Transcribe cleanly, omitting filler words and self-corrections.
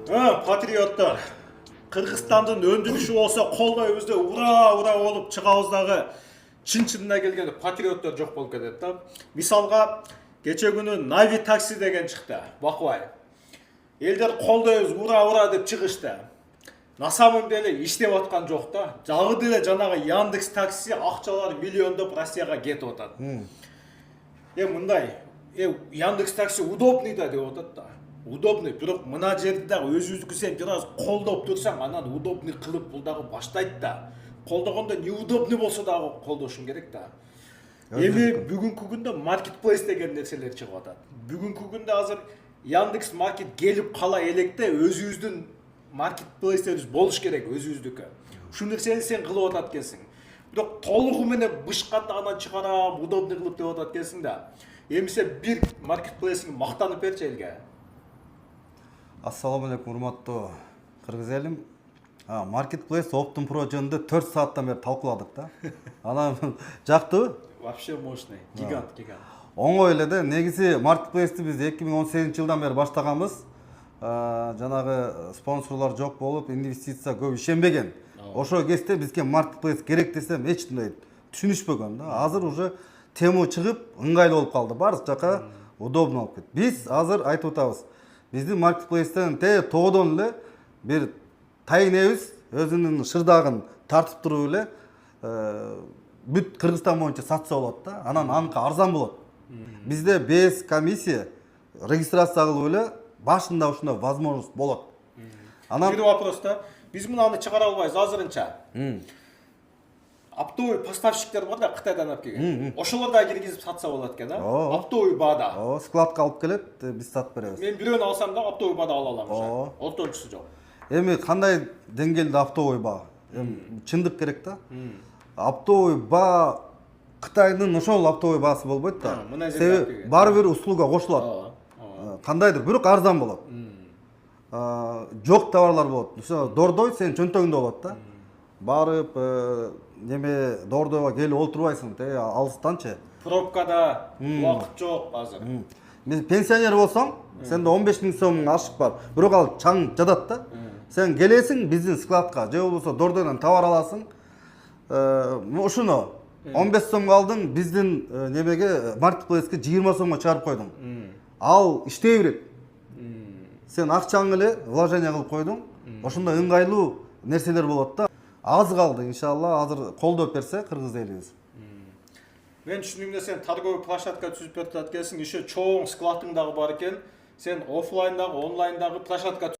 Патриоттар, Кыргызстандын өндүрүшү болсо колдойбуз деп ура болуп чыгабыз дагы чын-чынына келгенде патриоттор жок болуп кетет да. Мисалга, кече күнү Нави такси деген чыкты, бакыбай. Элдер колдойбуз ура деп чыгышты. На самом деле иштеп аткан жок да. Жагы деле жанагы Яндекс такси акчалар миллиондоп Россияга кетип атат. Мындай, Яндекс такси удобный да деп атат да. Удобный, бирок мына жерде дагы өзүбүздүкү сен бир аз колдоп турсаң, анан удобный кылып бул дагы баштайт да. Колдогондо неудобный болсо дагы колдошуң керек да. Эми бүгүнкү күндө маркетплейс деген нерселер чыгып атат. Бүгүнкү күндө азыр Яндекс Маркет келип кала электе өзүбүздүн маркетплейстерибиз болуш керек, өзүбүздүкү. Ушул нерсени сен кылып атат экенсиң. Бирок толугу менен бышканда анан чыгарам, удобный кылып деп атат экенсиң да. Эми сен бир маркетплейсиңди мактанып берчи элге. Ассаламу алейкум, урматтуу кыргыз элим. Marketplace Optum Pro жөнүндө 4 сааттан бери талкууладык да. Анан жактыбы? Вообще мощный, гигант. Оңой эле да. Негизи Marketplace'ти биз 2018-жылдан бери баштаганбыз. Жанагы спонсорлор жок болуп, инвестиция көп ишенбеген. Ошол кезде бизге Marketplace керек десем эч кандай түшүнүшпөгөн да. Азыр уже тему чыгып, ыңгайлуу болуп калды. Баары жака удобно болуп кетти. Биз азыр айтып атабыз. Биздин Marketplace'тен тоодон эле бир тайнебиз өзүнүн шырдагын тартып туруп эле бүт Кыргызстан боюнча сатса болот да. Анан аныкы арзан болот. Бизде без комиссия регистрация кылып эле башында ушундай возможность болот. Анан бир вопрос да. Биз мынаны чыгара албайбыз азырынча. Оптовый поставщиктер бар да, Кытайдан алып келген. Ошолор да киргизип сатса болот экен, да? Оптовый баада. Складка алып келет, биз сатып беребиз. Мен бирөөнү алсам да оптовый баада ала алам. Ортончусу жок. Эми кандай деңгээлде оптовый баа? Чындык керек да. Оптовый баа Кытайдын ошол оптовый баасы болбойт да. Себеби баары бир услуга кошулат. Кандайдыр, бирок арзан болот. Жок товарлар болот. Ошо дордой сен чөнтөгүндө болот да. Барып неме дордойго келип олтурбайсың, алыстанчы. Пробкада убакыт жок азыр. Мен пенсионер болсоң, сенде 15 000 сомдун ашык бар. Бирок ал чаң жадат да. Сен келесиң биздин складка, же болбосо дордойдон товар аласың. Ушуну 15 сомго алдың, биздин немеге маркетплейске 20 сомго чыгарып койдуң. Ал иштей берет. Сен акчаңды эле вложение кылып койдуң. Ошондой ыңгайлуу нерселер болот да. Аз калды, иншалла, азыр колдоп берсе кыргыз элибиз. Мен түшүнүгүмдө сен торговый площадка түзүп берип атат экенсиң, еще чоң складың дагы бар экен. Сен офлайндагы, онлайндагы площадка